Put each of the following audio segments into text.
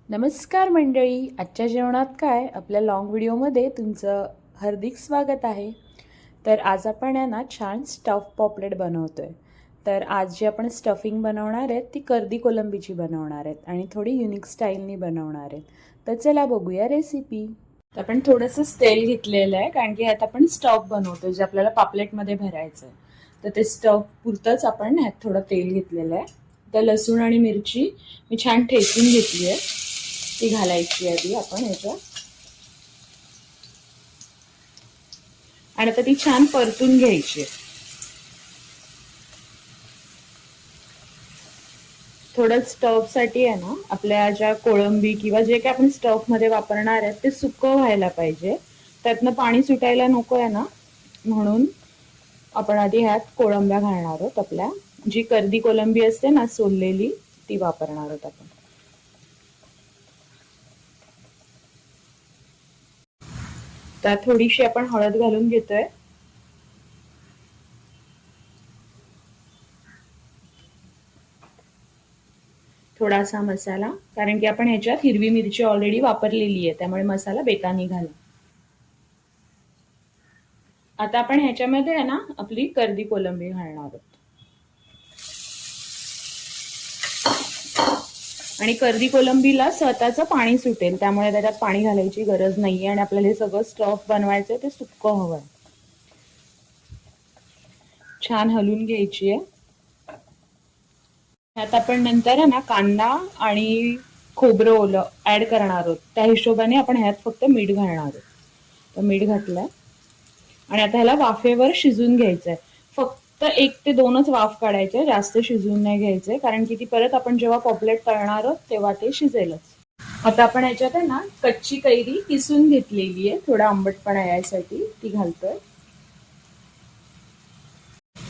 नमस्कार मंडळी, आजच्या जेवणात काय आपल्या लॉंग व्हिडिओमध्ये तुमचं हार्दिक स्वागत आहे. तर आज आपण आहे ना छान स्टफ पॉपलेट बनवतो आहे. तर आज जी आपण स्टफिंग बनवणार आहेत ती कर्दी कोलंबीची बनवणार आहेत आणि थोडी युनिक स्टाईलनी बनवणार आहेत. तर चला बघूया रेसिपी. तर आपण थोडंसं तेल घेतलेलं आहे कारण की आता आपण स्टफ बनवतो जे आपल्याला पापलेटमध्ये भरायचं आहे. तर ते स्टफ पुरतंच आपण ह्यात थोडं तेल घेतलेलं आहे. तर लसूण आणि मिरची मी छान ठेचून घेतली आहे, ती घालायची आधी आपण ह्याच्यात आणि आता ती छान परतून घ्यायची. थोडं स्टफ साठी आहे ना आपल्या ज्या कोळंबी किंवा जे काही आपण स्टफ मध्ये वापरणार आहे ते सुकं व्हायला पाहिजे, त्यातनं पाणी सुटायला नको आहे ना, म्हणून आपण आधी ह्यात कोळंब्या घालणार आहोत. आपल्या जी कर्दी कोलंबी असते ना सोललेली ती वापरणार आहोत आपण. त्यात थोडीशी आपण हळद घालून घेतोय. थोडासा मसाला, कारण की आपण ह्याच्यात हिरवी मिरची ऑलरेडी वापरलेली आहे त्यामुळे मसाला बेतानी घाला. आता आपण ह्याच्यामध्ये आहे ना आपली कर्दी कोलंबी घालणार आहोत आणि कर्दी कोलंबीला स्वतःचं पाणी सुटेल त्यामुळे त्याच्यात पाणी घालायची गरज नाहीये आणि आपल्याला हे सगळं स्टफ बनवायचं ते सुक्कं हवंय. छान हलवून घ्यायची आहे. ह्यात आपण नंतर आहे ना कांदा आणि खोबरं ओलं ऍड करणार आहोत, त्या हिशोबाने आपण ह्यात फक्त मीठ घालणार आहोत. तर मीठ घातलंय आणि आता ह्याला वाफेवर शिजून घ्यायचंय. फक्त 1 ते 2च वाफ काढायचे, जास्त शिजून नाही घ्यायचे कारण की ती परत आपण जेव्हा पॉपलेट तळणार आहोत तेव्हा ते शिजेलच. आता आपण ह्याच्यात आहे ना कच्ची कैरी किसून घेतलेली आहे, थोडा आंबटपणा यायसाठी ती घालतोय.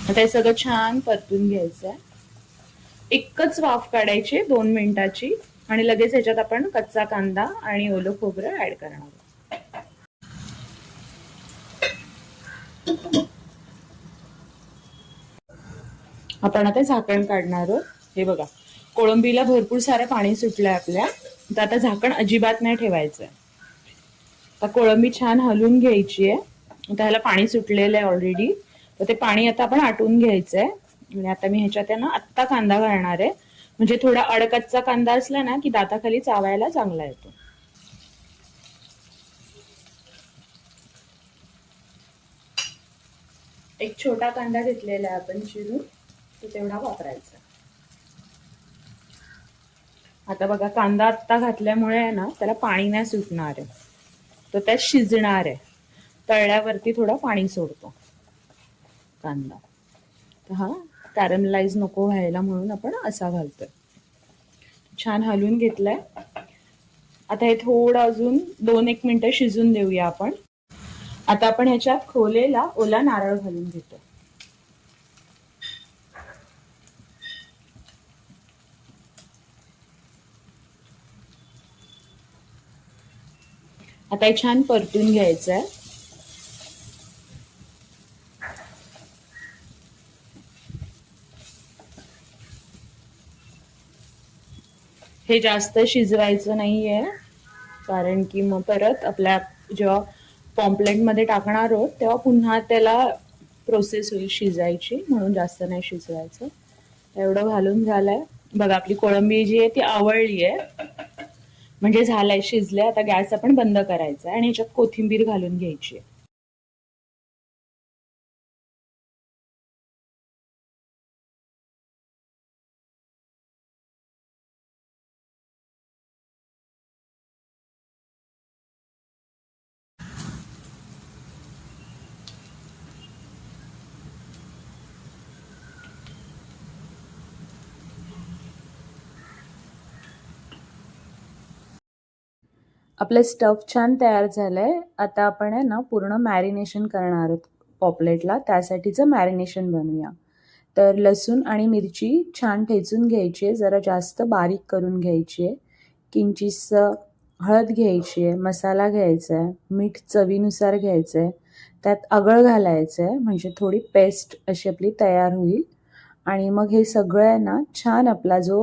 आता हे सगळं छान परतून घ्यायचंय. एकच वाफ काढायची 2 मिनिटाची आणि लगेच ह्याच्यात आपण कच्चा कांदा आणि ओलं खोबरं ऍड करणार आहोत. आपण आता झाकण काढणार आहोत. हे बघा, कोळंबीला भरपूर सारं पाणी सुटलंय आपल्या, तर आता झाकण अजिबात नाही ठेवायचंय. आता कोळंबी छान हलवून घ्यायची आहे. आता ह्याला पाणी सुटलेलं आहे ऑलरेडी, तर ते पाणी आता आपण आटून घ्यायचंय. आणि आता मी ह्याच्यात आहे ना आत्ता कांदा घालणार आहे, म्हणजे थोडा अडकच्चा कांदा असला ना की दाताखाली चावायला चांगला येतो. एक छोटा कांदा घेतलेला आहे आपण चिरून, तो तेवढा वापरायचा. आता बघा, कांदा आत्ता घातल्यामुळे आहे ना त्याला पाणी नाही सुटणार आहे, तो त्यात शिजणार आहे. तळल्यावरती थोडं पाणी सोडतो कांदा, तर हा कॅरमलाइज नको व्हायला म्हणून आपण असा घालतोय. छान हलवून घेतलंय. आता हे थोडं अजून 2-1 मिनिटं शिजून देऊया आपण. आता आपण ह्याच्यात खोलेला ओला नारळ घालून घेतो. आता हे छान परतून घ्यायचंय. हे जास्त शिजवायचं नाहीये कारण की मग परत आपल्या जेव्हा पॉम्पलेट मध्ये टाकणार आहोत तेव्हा पुन्हा त्याला प्रोसेस होईल शिजायची, म्हणून जास्त नाही शिजवायचं. एवढं घालून झालंय. बघा, आपली कोळंबी जी आहे ती आवळली आहे, म्हणजे झालंय, शिजलंय. आता गॅस आपण बंद करायचा आणि ह्याच्यात कोथिंबीर घालून घ्यायची. आपलं स्टफ छान तयार झालंय. आता आपण आहे ना पूर्ण मॅरिनेशन करणार आहोत पॉपलेटला, त्यासाठीचं मॅरिनेशन बनवूया. तर लसूण आणि मिरची छान ठेचून घ्यायची आहे, जरा जास्त बारीक करून घ्यायची आहे. किंचित हळद घ्यायची आहे, मसाला घ्यायचा आहे, मीठ चवीनुसार घ्यायचं आहे, त्यात आगळ घालायचं आहे म्हणजे थोडी पेस्ट अशी आपली तयार होईल. आणि मग हे सगळं आहे ना छान आपला जो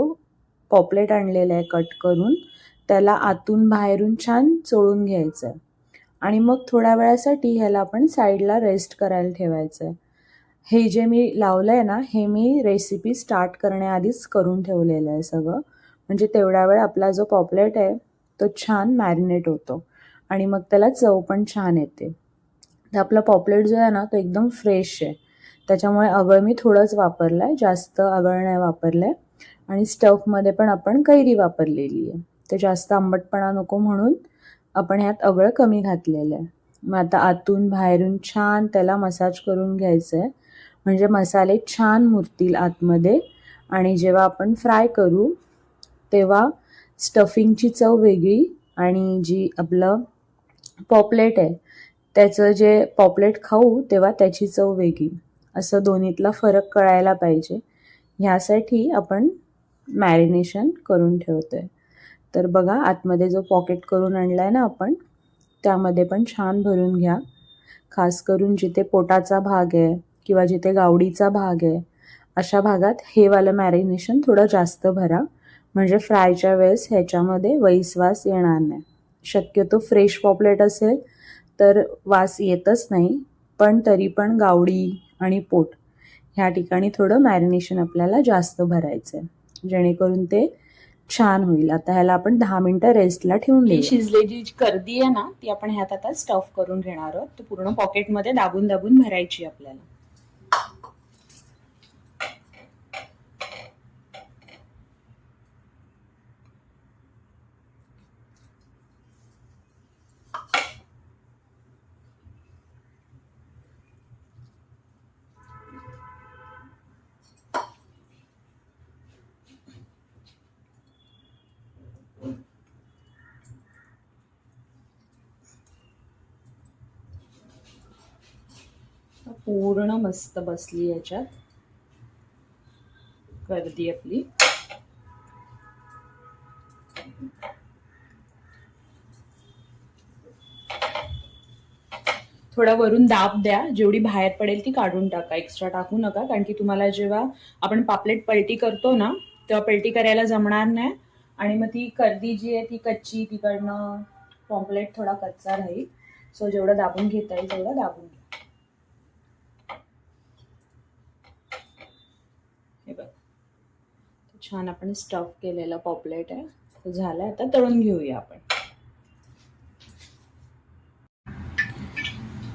पॉपलेट आणलेला आहे कट करून त्याला आतून बाहेरून छान चोळून घ्यायचं आहे आणि मग थोड्या वेळासाठी ह्याला आपण साईडला रेस्ट करायला ठेवायचं आहे. हे जे मी लावलं आहे ना, हे मी रेसिपी स्टार्ट करण्याआधीच करून ठेवलेलं आहे सगळं. म्हणजे तेवढ्या वेळ आपला जो पॉपलेट आहे तो छान मॅरिनेट होतो आणि मग त्याला चव पण छान येते. तर आपला पॉपलेट जो आहे ना तो एकदम फ्रेश आहे, त्याच्यामुळे अगळ मी थोडंच वापरलं आहे, जास्त अगळ नाही वापरलं आहे. आणि स्टफमध्ये पण आपण कैरी वापरलेली आहे, तर जास्त आंबटपणा नको म्हणून आपण ह्यात अगळ कमी घातलेलं आहे. मग आता आतून बाहेरून छान त्याला मसाज करून घ्यायचं आहे, म्हणजे मसाले छान मुरतील आतमध्ये आणि जेव्हा आपण फ्राय करू तेव्हा स्टफिंगची चव वेगळी आणि जी आपलं पॉपलेट आहे त्याचं जे पॉपलेट खाऊ तेव्हा त्याची चव वेगळी, असं दोन्हीतला फरक कळायला पाहिजे. ह्यासाठी आपण मॅरिनेशन करून ठेवतो आहे. तर बघा आतमध्ये जो पॉकेट करून आणला आहे ना आपण, त्यामध्ये पण छान भरून घ्या. खास करून जिथे पोटाचा भाग आहे किंवा जिथे गावडीचा भाग आहे अशा भागात हे वालं मॅरिनेशन थोडं जास्त भरा, म्हणजे फ्रायच्या वेळेस ह्याच्यामध्ये वैसवास येणार नाही. शक्यतो फ्रेश पॉपलेट असेल तर वास येतच नाही, पण तरी पण गावडी आणि पोट ह्या ठिकाणी थोडं मॅरिनेशन आपल्याला जास्त भरायचं आहे, जेणेकरून ते छान होईल. आता ह्याला आपण 10 मिनिटं रेस्टला ठेवून देऊ. शिजलेली जी कर्दी आहे ना ती आपण ह्यात आता स्टफ करून घेणार आहोत. तर पूर्ण पॉकेटमध्ये दाबून दाबून भरायची आपल्याला. पूर्ण मस्त बसली याच्यात कर्दी आपली. थोडा वरून दाब द्या, जेवढी बाहेर पडेल ती काढून टाका, एक्स्ट्रा टाकू नका, कारण की तुम्हाला जेव्हा आपण पापलेट पलटी करतो ना तेव्हा पलटी करायला जमणार नाही आणि मग ती कर्दी जी आहे ती कच्ची, तिकडनं पॉपलेट थोडा कच्चा राहील. सो जेवढं दाबून घेता येईल तेवढं दाबून घ्या. हे बघ छान आपण स्टफ केलेला पॉपलेट आहे, तो झालाय. आता तळून घेऊया आपण.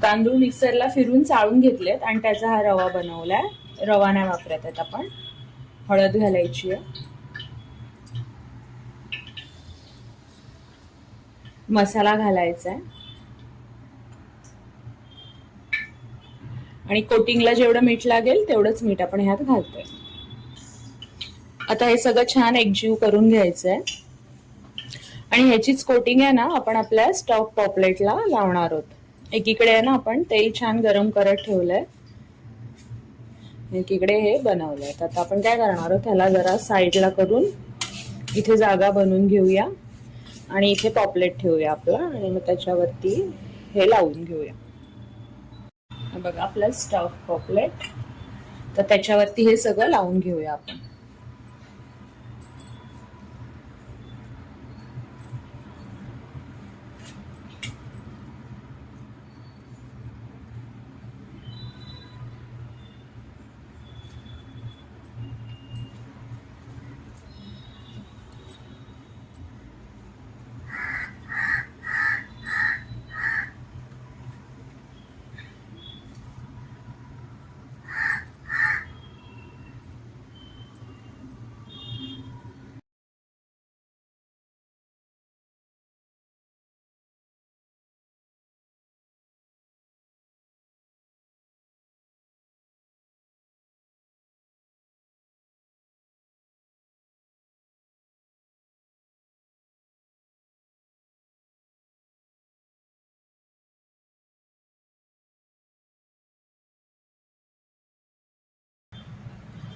तांदूळ मिक्सरला फिरून चाळून घेतलेत आणि त्याचा हा रवा बनवलाय. रवा नाही वापरत आहेत आपण. हळद घालायची आहे, मसाला घालायचा आहे आणि कोटिंगला जेवढं मीठ लागेल तेवढंच मीठ आपण ह्यात घालतोय. आता हे सगळं छान एकजीव करून घ्यायचंय आणि ह्याचीच कोटिंग आहे ना आपण आपल्या स्टफ पॉपलेटला लावणार आहोत. एकीकडे आहे ना आपण तेल छान गरम करत ठेवलंय, एकीकडे हे बनवलंय. आता आपण काय करणार आहोत, ह्याला जरा साईडला करून इथे जागा बनवून घेऊया आणि इथे पॉपलेट ठेवूया आपला आणि मग त्याच्यावरती हे लावून घेऊया. बघा आपलं स्टफ पॉपलेट, तर त्याच्यावरती हे सगळं लावून घेऊया आपण.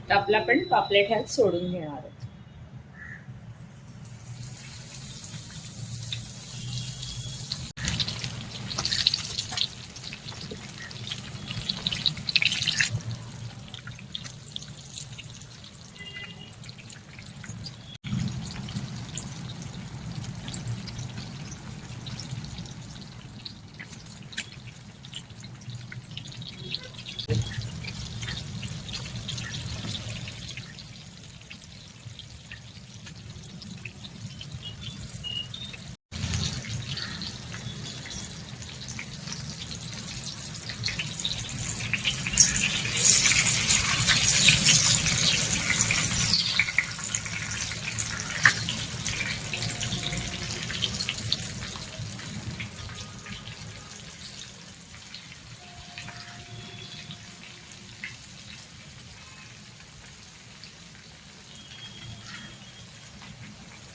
तर आपला पण पापलेट ह्यात सोडून घेणार आहोत.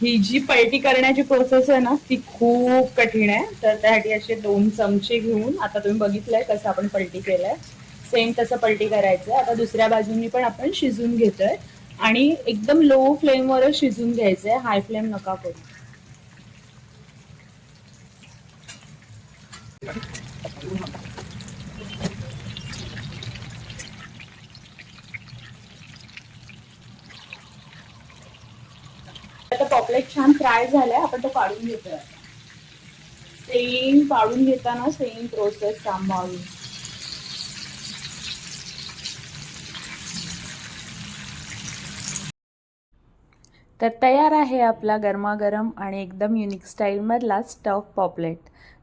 ही जी पलटी करण्याची प्रोसेस आहे ना ती खूप कठीण आहे. तर त्यासाठी असे 2 चमचे घेऊन, आता तुम्ही बघितलंय कसं आपण पलटी केलंय, सेम तसं पलटी करायचंय. आता दुसऱ्या बाजूनी पण आपण शिजून घेतोय आणि एकदम लो फ्लेमवरच शिजून घ्यायचंय, हाय फ्लेम नका करू. आता पॉपलेट छान फ्राय झालाय, आपण तो काढून घेतोय. सेम काढून घेताना सेम प्रोसेस सांभाळून. तर तयार आहे आपला गरमागरम आणि एकदम युनिक स्टाईलमधला स्टफ पॉपलेट.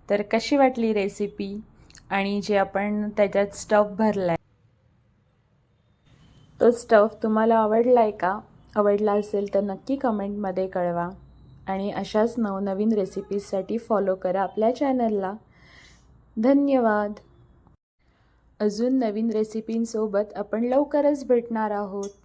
तर कशी वाटली रेसिपी आणि जे आपण त्याच्यात स्टफ भरलाय तो स्टफ तुम्हाला आवडलाय का? आवडला असेल तर नक्की कमेंटमध्ये कळवा आणि अशाच नवनवीन रेसिपीजसाठी फॉलो करा आपल्या चॅनलला. धन्यवाद. अजून नवीन रेसिपींसोबत आपण लवकरच भेटणार आहोत.